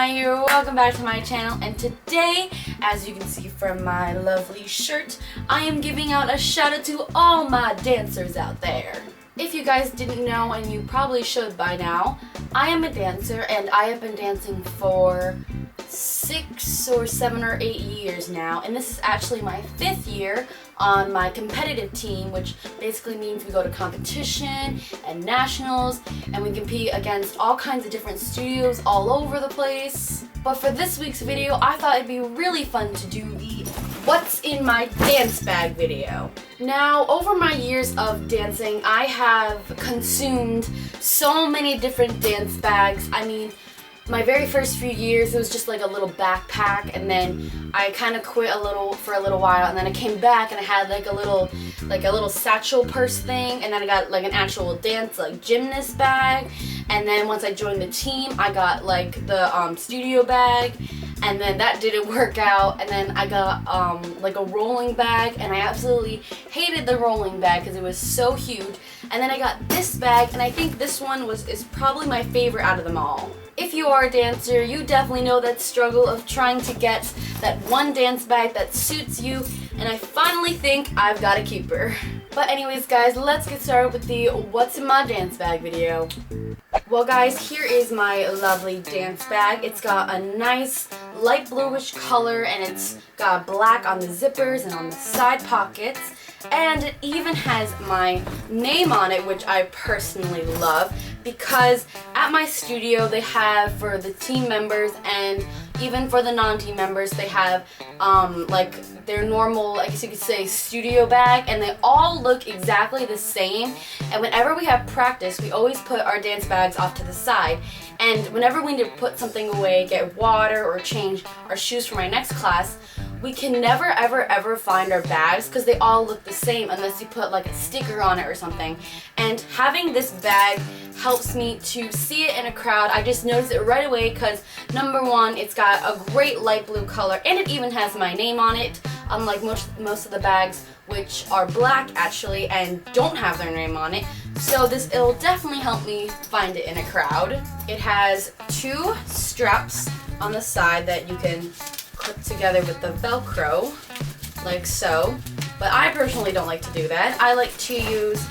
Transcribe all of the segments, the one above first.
Maya here, welcome back to my channel, and today, as you can see from my lovely shirt, I am giving out a shout out to all my dancers out there. If you guys didn't know, and you probably should by now, I am a dancer and I have been dancing for 6 or 7 or 8 years now, and this is actually my 5th year on my competitive team, which basically means we go to competition and nationals and we compete against all kinds of different studios all over the place. But for this week's video, I thought it'd be really fun to do the what's in my dance bag video. Now, over my years of dancing, I have consumed so many different dance bags. I mean, my very first few years, it was just like a little backpack, and then I kind of quit for a little while, and then I came back and I had like a little satchel purse thing, and then I got like an actual dance like gymnast bag, and then once I joined the team, I got like the studio bag, and then that didn't work out, and then I got like a rolling bag, and I absolutely hated the rolling bag because it was so huge, and then I got this bag, and I think this one is probably my favorite out of them all. If you are a dancer, you definitely know that struggle of trying to get that one dance bag that suits you, and I finally think I've got a keeper. But anyways guys, let's get started with the what's in my dance bag video. Well guys, here is my lovely dance bag. It's got a nice light bluish color, and it's got black on the zippers and on the side pockets. And it even has my name on it, which I personally love, because at my studio they have, for the team members and even for the non-team members, they have like their normal, I guess you could say, studio bag, and they all look exactly the same. And whenever we have practice, we always put our dance bags off to the side. And whenever we need to put something away, get water, or change our shoes for my next class, we can never ever find our bags because they all look the same unless you put like a sticker on it or something. And having this bag helps me to see it in a crowd. I just noticed it right away because, number one, it's got a great light blue color, and it even has my name on it, unlike most of the bags, which are black actually and don't have their name on it. So it'll definitely help me find it in a crowd. It has 2 straps on the side that you can clip together with the Velcro, like so. But I personally don't like to do that. I like to use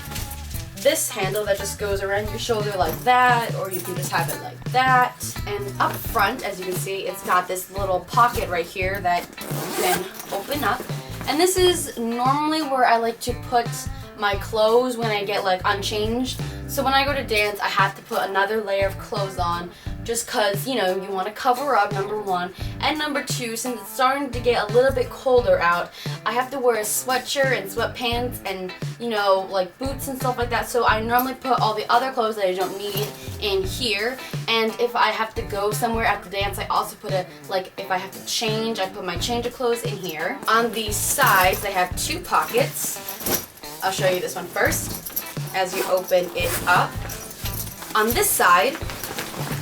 this handle that just goes around your shoulder like that, or you can just have it like that. And up front, as you can see, it's got this little pocket right here that you can open up. And this is normally where I like to put my clothes when I get like unchanged. So when I go to dance, I have to put another layer of clothes on, just because, you know, you want to cover up, number one. And number two, since it's starting to get a little bit colder out, I have to wear a sweatshirt and sweatpants and, you know, like boots and stuff like that. So I normally put all the other clothes that I don't need in here. And if I have to go somewhere at the dance, I also put if I have to change, I put my change of clothes in here. On the sides, they have 2 pockets. I'll show you this one first. As you open it up, on this side,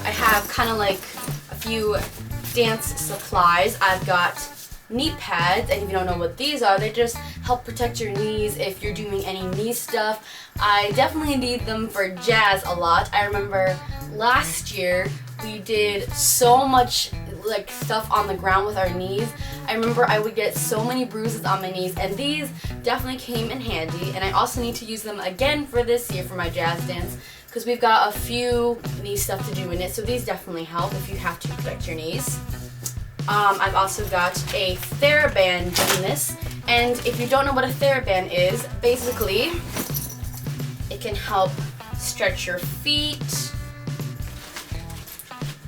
I have kind of like a few dance supplies. I've got knee pads, and if you don't know what these are, they just help protect your knees if you're doing any knee stuff. I definitely need them for jazz a lot. I remember last year we did so much like stuff on the ground with our knees. I remember I would get so many bruises on my knees, and these definitely came in handy. And I also need to use them again for this year for my jazz dance, because we've got a few knee stuff to do in it, so these definitely help if you have to protect your knees. I've also got a Theraband in this, and if you don't know what a Theraband is, basically it can help stretch your feet.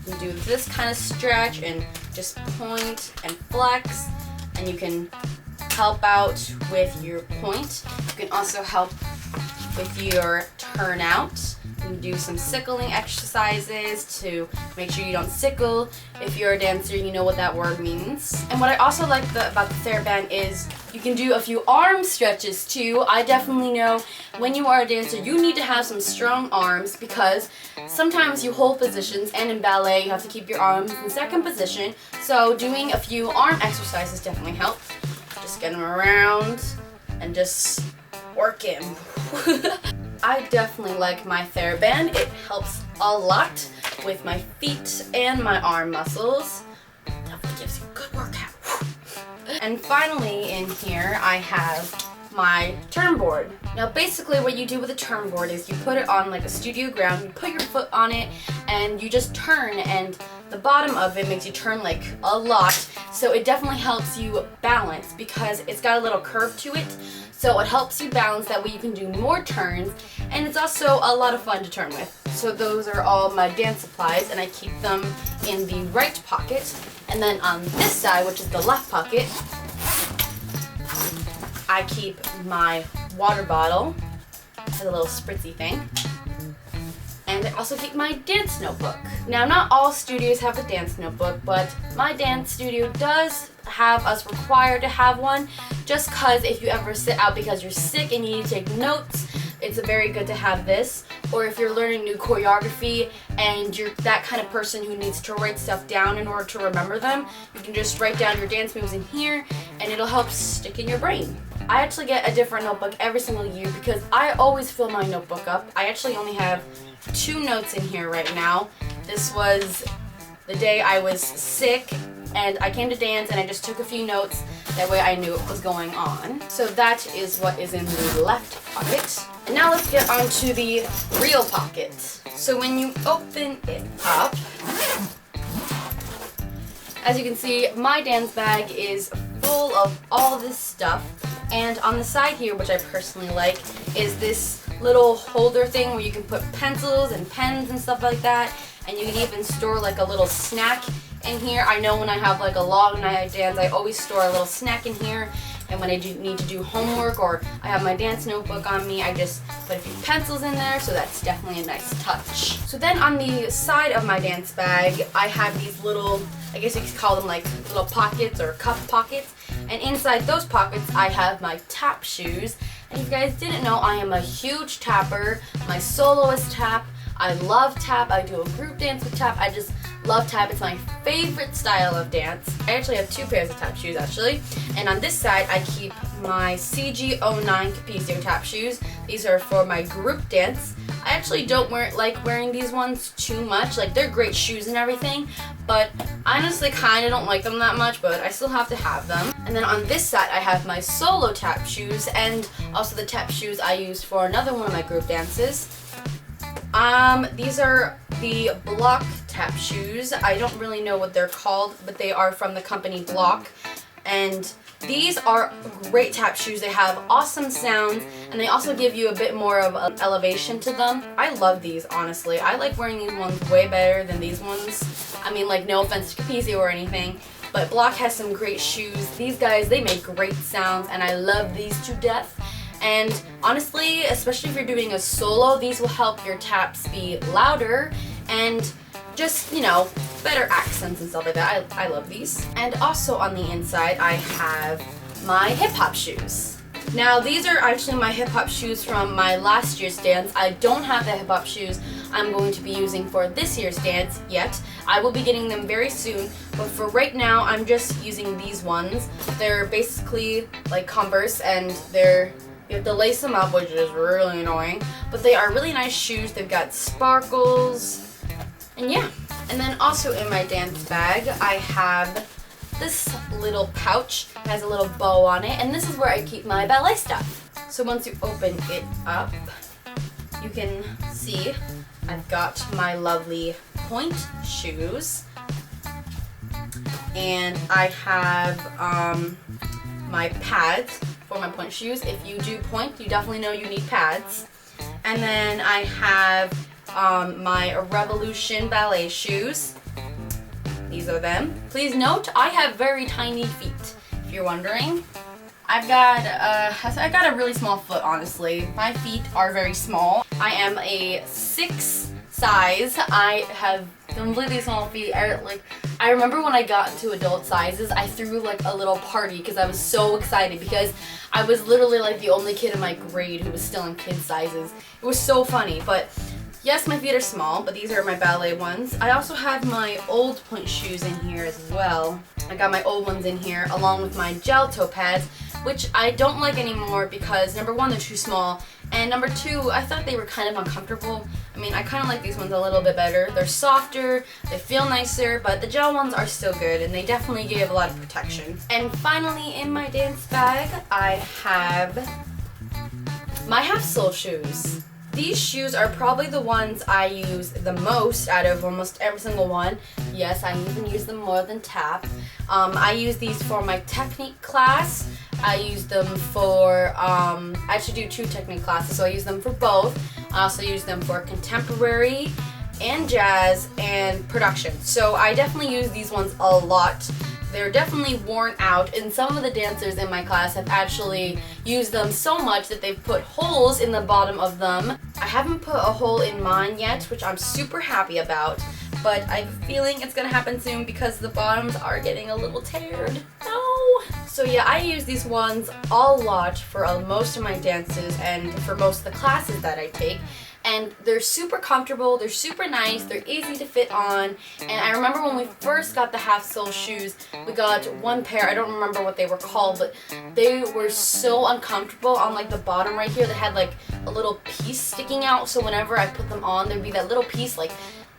You can do this kind of stretch and just point and flex, and you can help out with your point. You can also help with your turnout. You can do some sickling exercises to make sure you don't sickle. If you're a dancer, you know what that word means. And what I also like about the Theraband is you can do a few arm stretches too. I definitely know when you are a dancer, you need to have some strong arms, because sometimes you hold positions, and in ballet you have to keep your arms in second position. So doing a few arm exercises definitely help. Just get them around and just work in. I definitely like my Theraband. It helps a lot with my feet and my arm muscles. Definitely gives you a good workout. And finally in here I have my turn board. Now basically what you do with a turn board is you put it on like a studio ground, you put your foot on it and you just turn, and the bottom of it makes you turn like a lot, so it definitely helps you balance because it's got a little curve to it, so it helps you balance. That way you can do more turns, and it's also a lot of fun to turn with. So those are all my dance supplies, and I keep them in the right pocket, and then on this side, which is the left pocket, I keep my water bottle. It has a little spritzy thing. And I also keep my dance notebook. Now, not all studios have a dance notebook, but my dance studio does have us required to have one, just because if you ever sit out because you're sick and you need to take notes, it's very good to have this. Or if you're learning new choreography and you're that kind of person who needs to write stuff down in order to remember them, you can just write down your dance moves in here and it'll help stick in your brain. I actually get a different notebook every single year because I always fill my notebook up. I actually only have 2 notes in here right now. This was the day I was sick and I came to dance and I just took a few notes. That way I knew what was going on. So that is what is in the left pocket. And now let's get on to the real pocket. So when you open it up, as you can see, my dance bag is full of all this stuff. And on the side here, which I personally like, is this little holder thing where you can put pencils and pens and stuff like that. And you can even store like a little snack in here. I know when I have like a long night dance, I always store a little snack in here. And when I need to do homework or I have my dance notebook on me, I just put a few pencils in there, so that's definitely a nice touch. So then on the side of my dance bag, I have these little, I guess you could call them like little pockets or cuff pockets. And inside those pockets, I have my tap shoes. And if you guys didn't know, I am a huge tapper. My soloist tap. I love tap. I do a group dance with tap. I just love tap. It's my favorite style of dance. I actually have 2 pairs of tap shoes actually. And on this side, I keep my CG09 Capicio tap shoes. These are for my group dance. I actually don't like wearing these ones too much. Like, they're great shoes and everything, but I honestly kind of don't like them that much, but I still have to have them. And then on this side, I have my solo tap shoes and also the tap shoes I used for another one of my group dances. These are the Block tap shoes. I don't really know what they're called, but they are from the company Block. And these are great tap shoes. They have awesome sounds, and they also give you a bit more of an elevation to them. I love these, honestly. I like wearing these ones way better than these ones. I mean, like, no offense to Capicio or anything, but Block has some great shoes. These guys, they make great sounds, and I love these to death. And honestly, especially if you're doing a solo, these will help your taps be louder and just, you know, better accents and stuff like that. I love these. And also on the inside, I have my hip-hop shoes. Now, these are actually my hip-hop shoes from my last year's dance. I don't have the hip-hop shoes I'm going to be using for this year's dance yet. I will be getting them very soon, but for right now, I'm just using these ones. They're basically like Converse, and you have to lace them up, which is really annoying, but they are really nice shoes. They've got sparkles. And yeah, and then also in my dance bag, I have this little pouch. It has a little bow on it, and this is where I keep my ballet stuff. So once you open it up, you can see I've got my lovely point shoes, and I have my pads for my point shoes. If you do point, you definitely know you need pads. And then I have my Revolution ballet shoes. These are them. Please note, I have very tiny feet, if you're wondering. I've got a really small foot, honestly. My feet are very small. I am a 6 size. I have completely small feet. I remember when I got into adult sizes, I threw like a little party because I was so excited, because I was literally like the only kid in my grade who was still in kid sizes. It was so funny. But yes, my feet are small, but these are my ballet ones. I also have my old point shoes in here as well. I got my old ones in here along with my gel toe pads, which I don't like anymore because number one, they're too small, And number 2, I thought they were kind of uncomfortable. I mean, I kind of like these ones a little bit better. They're softer, they feel nicer, but the gel ones are still good, and they definitely give a lot of protection. And finally, in my dance bag, I have my half-sole shoes. These shoes are probably the ones I use the most out of almost every single one. Yes, I even use them more than tap. I use these for my technique class. I use them for, I actually do 2 technique classes, so I use them for both. I also use them for contemporary and jazz and production. So I definitely use these ones a lot. They're definitely worn out, and some of the dancers in my class have actually used them so much that they've put holes in the bottom of them. I haven't put a hole in mine yet, which I'm super happy about, but I have a feeling it's gonna happen soon because the bottoms are getting a little teared. No! So yeah, I use these ones a lot for most of my dances and for most of the classes that I take. And they're super comfortable, they're super nice, they're easy to fit on. And I remember when we first got the half-sole shoes, we got one pair, I don't remember what they were called, but they were so uncomfortable on like the bottom right here. They had like a little piece sticking out, so whenever I put them on, there'd be that little piece like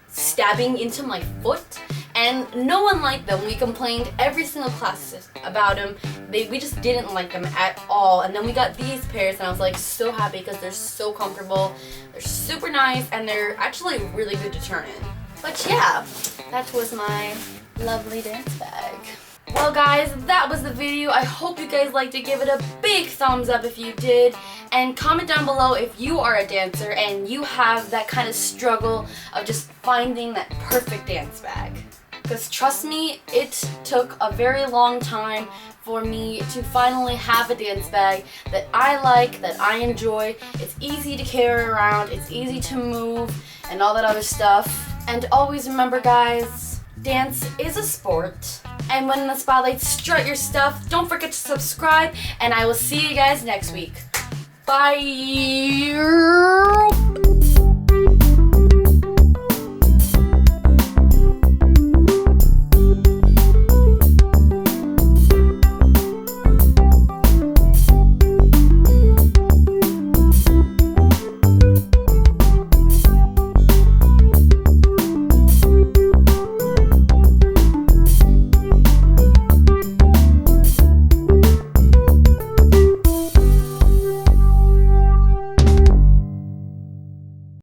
stabbing into my foot. And no one liked them. We complained every single class about them. We just didn't like them at all. And then we got these pairs, and I was like so happy because they're so comfortable. They're super nice, and they're actually really good to turn in. But yeah, that was my lovely dance bag. Well guys, that was the video. I hope you guys liked it. Give it a big thumbs up if you did. And comment down below if you are a dancer and you have that kind of struggle of just finding that perfect dance bag. Because trust me, it took a very long time for me to finally have a dance bag that I like, that I enjoy. It's easy to carry around, it's easy to move, and all that other stuff. And always remember guys, dance is a sport. And when in the spotlight, strut your stuff. Don't forget to subscribe, and I will see you guys next week. Bye!